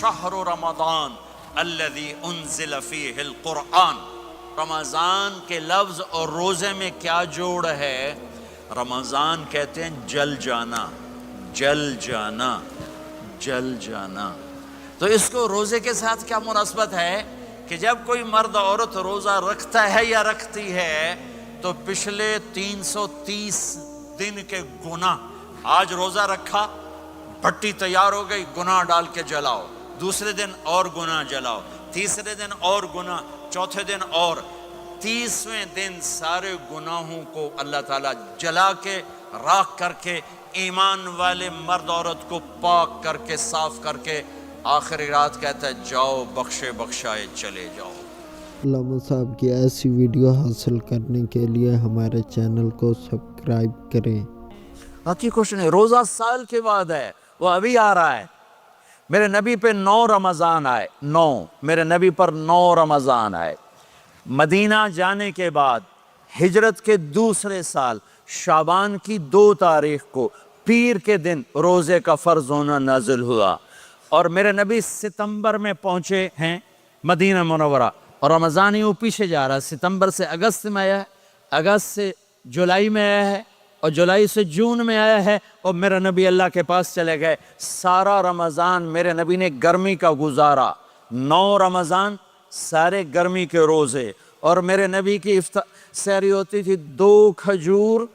شہر رمضان الذی انزل فیہ القرآن. رمضان کے لفظ اور روزے میں کیا جوڑ ہے؟ رمضان کہتے ہیں جل جانا، جل جانا، جل جانا. تو اس کو روزے کے ساتھ کیا مناسبت ہے کہ جب کوئی مرد عورت روزہ رکھتا ہے یا رکھتی ہے تو پچھلے 330 دن کے گناہ، آج روزہ رکھا، بھٹی تیار ہو گئی، گناہ ڈال کے جلاؤ، دوسرے دن اور گناہ جلاؤ، تیسرے دن اور گناہ، چوتھے دن اور، 30ویں دن سارے گناہوں کو اللہ تعالیٰ جلا کے راکھ کر کے ایمان والے مرد عورت کو پاک کر کے صاف کر کے آخری رات کہتا ہے جاؤ بخشے بخشائے چلے جاؤ. علامہ صاحب کی ایسی ویڈیو حاصل کرنے کے لیے ہمارے چینل کو سبسکرائب کریں. باقی کچھ نہیں. روزہ سال کے بعد ہے، وہ ابھی آ رہا ہے. میرے نبی پہ 9 رمضان آئے، 9 میرے نبی پر 9 رمضان آئے. مدینہ جانے کے بعد ہجرت کے دوسرے سال شعبان کی 2 تاریخ کو پیر کے دن روزے کا فرض ہونا نازل ہوا، اور میرے نبی ستمبر میں پہنچے ہیں مدینہ منورہ، اور رمضان یوں پیچھے جا رہا ہے. ستمبر سے اگست میں آیا ہے، اگست سے جولائی میں آیا ہے، اور جولائی سے جون میں آیا ہے، اور میرے نبی اللہ کے پاس چلے گئے. سارا رمضان میرے نبی نے گرمی کا گزارا. 9 رمضان سارے گرمی کے روزے، اور میرے نبی کی سحری ہوتی تھی 2 کھجور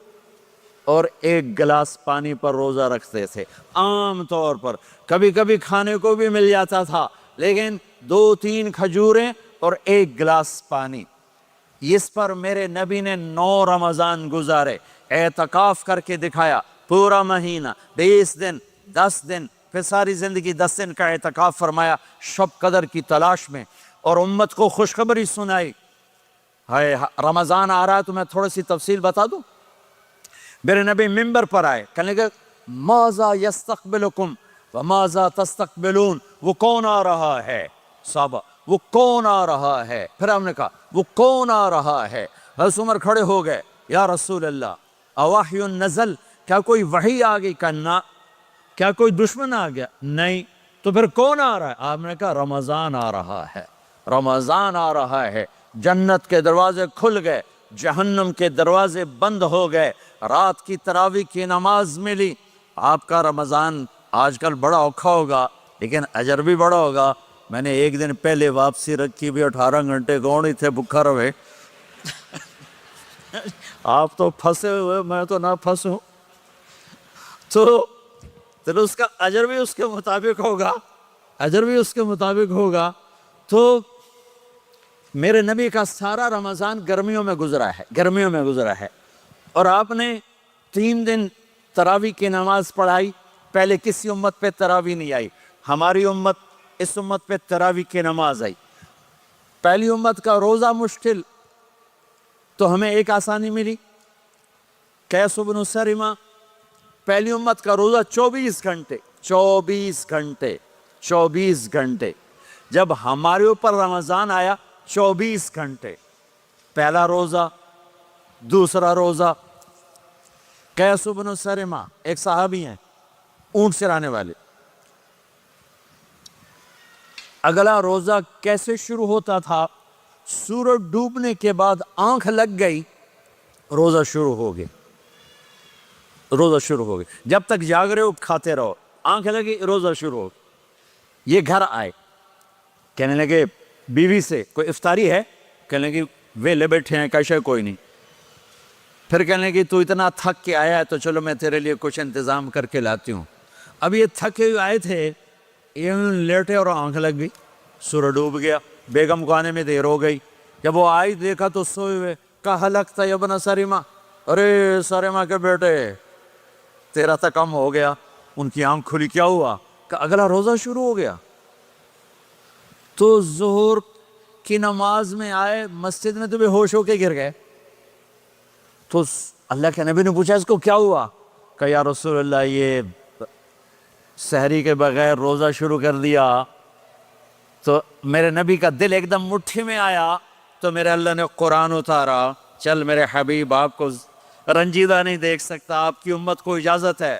اور 1 گلاس پانی پر روزہ رکھتے تھے عام طور پر. کبھی کبھی کھانے کو بھی مل جاتا تھا، لیکن 2-3 کھجوریں اور 1 گلاس پانی. اس پر میرے نبی نے 9 رمضان گزارے، اعتکاف کر کے دکھایا. پورا مہینہ 20 دن 10 دن، پھر ساری زندگی 10 دن کا اعتکاف فرمایا شب قدر کی تلاش میں، اور امت کو خوشخبری سنائی. رمضان آ رہا ہے تو میں تھوڑی سی تفصیل بتا دوں. میرے نبی ممبر پر آئے، کہنے لگے ماذا یستقبلکم وماذا تستقبلون. وہ کون آ رہا ہے؟ صحابہ وہ کون آ رہا ہے؟ پھر ہم نے کہا وہ کون آ رہا ہے؟ حضرت عمر کھڑے ہو گئے، یا رسول اللہ اوحی نزل، کیا کوئی وحی آ گئی؟ کہنا کیا کوئی دشمن آ گیا؟ نہیں. تو پھر کون آ رہا ہے؟ آپ نے کہا رمضان آ رہا ہے، رمضان آ رہا ہے. جنت کے دروازے کھل گئے، جہنم کے دروازے بند ہو گئے، رات کی تراویح کی نماز ملی. آپ کا رمضان آج کل بڑا اوکھا ہوگا لیکن اجر بھی بڑا ہوگا. میں نے 1 دن پہلے واپسی رکھی بھی 18 گھنٹے گون ہی تھے بکھا رہے. آپ تو پھنسے ہوئے، میں تو نہ پھنسوں. تو اس کا اجر بھی اس کے مطابق ہوگا، اجر بھی اس کے مطابق ہوگا. تو میرے نبی کا سارا رمضان گرمیوں میں گزرا ہے، گرمیوں میں گزرا ہے. اور آپ نے 3 دن تراویح کی نماز پڑھائی. پہلے کسی امت پہ تراویح نہیں آئی، ہماری امت اس امت پہ تراویح کی نماز آئی. پہلی امت کا روزہ مشکل، تو ہمیں ایک آسانی ملی. قیس بن سرمہ، پہلی امت کا روزہ 24 گھنٹے، 24 گھنٹے، 24 گھنٹے. جب ہمارے اوپر رمضان آیا 24 گھنٹے. پہلا روزہ، دوسرا روزہ. قیس بن سرمہ ایک صحابی ہیں، اونٹ چرانے والے. اگلا روزہ کیسے شروع ہوتا تھا؟ سورج ڈوبنے کے بعد آنکھ لگ گئی، روزہ شروع ہو گیا، روزہ شروع ہو گیا. جب تک جاگ رہے ہو کھاتے رہو، آنکھ لگی روزہ شروع ہو گیا. یہ گھر آئے، کہنے لگے بیوی سے کوئی افطاری ہے؟ کہنے لگے ویلے بیٹھے ہیں، کیسے کوئی نہیں. پھر کہنے لگے تو اتنا تھک کے آیا ہے تو چلو میں تیرے لیے کچھ انتظام کر کے لاتی ہوں. اب یہ تھکے ہوئے آئے تھے، یہ لیٹے اور آنکھ لگ گئی، سورج ڈوب گیا. بیگم کو آنے میں دیر ہو گئی. جب وہ آئی دیکھا تو سوئے ہوئے. کہا لگتا ہے ابن سرمہ، ارے سرمہ کے بیٹے تیرا تو کم ہو گیا. ان کی آنکھ کھلی، کیا ہوا؟ کہ اگلا روزہ شروع ہو گیا. تو ظہر کی نماز میں آئے، مسجد میں تو بے ہوش ہو کے گر گئے. تو اللہ کے نبی نے پوچھا اس کو کیا ہوا؟ کہ یا رسول اللہ یہ سحری کے بغیر روزہ شروع کر دیا. تو میرے نبی کا دل ایک دم مٹھی میں آیا. تو میرے اللہ نے قرآن اتارا، چل میرے حبیب آپ کو رنجیدہ نہیں دیکھ سکتا، آپ کی امت کو اجازت ہے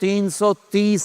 330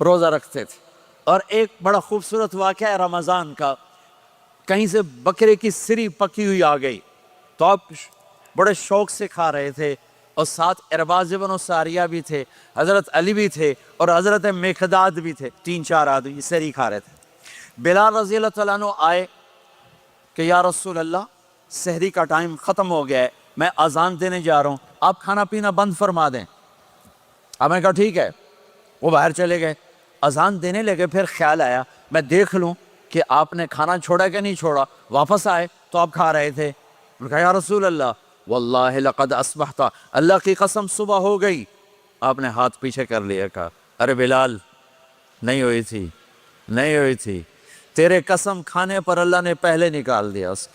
روزہ رکھتے تھے. اور ایک بڑا خوبصورت واقعہ ہے رمضان کا, کہیں سے بکرے کی سری پکی ہوئی آ گئی تو آپ بڑے شوق سے کھا رہے تھے, اور ساتھ ارباز بن ساریہ بھی تھے, حضرت علی بھی تھے, اور حضرت مقداد بھی تھے, 3-4 آدمی سری کھا رہے تھے. بلال رضی اللہ تعالیٰ عنہ آئے کہ یا رسول اللہ سحری کا ٹائم ختم ہو گیا ہے, میں اذان دینے جا رہا ہوں, آپ کھانا پینا بند فرما دیں. اب میں کہا ٹھیک ہے. وہ باہر چلے گئے, اذان دینے لگے, پھر خیال آیا میں دیکھ لوں کہ آپ نے کھانا چھوڑا کہ نہیں چھوڑا. واپس آئے تو آپ کھا رہے تھے. میں نے کہا یا رسول اللہ واللہ لقد اصبحت, اللہ کی قسم صبح ہو گئی. آپ نے ہاتھ پیچھے کر لیا, کہا ارے بلال نہیں ہوئی تھی, نہیں ہوئی تھی, تیرے قسم کھانے پر اللہ نے پہلے نکال دیا اس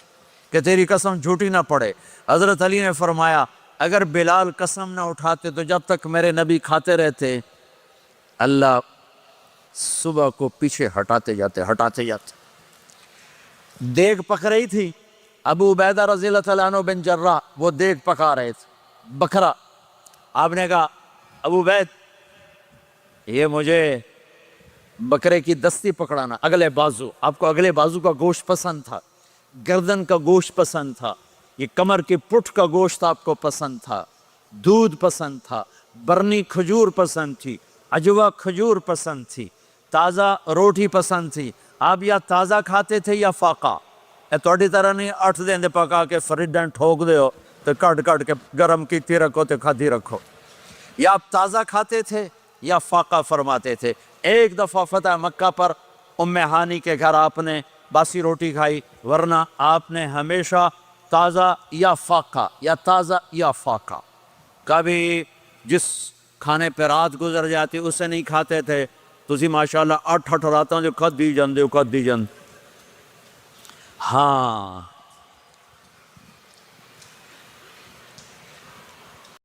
کہ تیری قسم جھوٹی نہ پڑے. حضرت علی نے فرمایا اگر بلال قسم نہ اٹھاتے تو جب تک میرے نبی کھاتے رہتے اللہ صبح کو پیچھے ہٹاتے جاتے. دیگ پک رہی تھی, ابو عبیدہ رضی اللہ تعالیٰ عنہ بن جراح وہ دیگ پکا رہے تھے, بکرا. آپ نے کہا ابو عبید یہ مجھے بکرے کی دستی پکڑانا, اگلے بازو. آپ کو اگلے بازو کا گوشت پسند تھا, گردن کا گوشت پسند تھا, یہ کمر کی پٹھ کا گوشت آپ کو پسند تھا, دودھ پسند تھا, برنی کھجور پسند تھی, عجوا کھجور پسند تھی, تازہ روٹی پسند تھی. آپ یا تازہ کھاتے تھے یا فاقہ. تھوڑی طرح نہیں 8 دن پکا کے فریڈن ٹھوک دے ہو تو کٹ کے گرم کیتی رکھو تو کھادی رکھو. یا آپ تازہ کھاتے تھے یا فاقہ فرماتے تھے. ایک دفعہ فتح مکہ پر ام ہانی کے گھر آپ نے باسی روٹی کھائی, ورنہ آپ نے ہمیشہ تازہ یا فاقہ یا تازہ یا فاقہ. کبھی جس کھانے پہ رات گزر جاتی اسے نہیں کھاتے تھے. تسی ماشاءاللہ 8 راتوں جو کھدی جاندے ہو. ہاں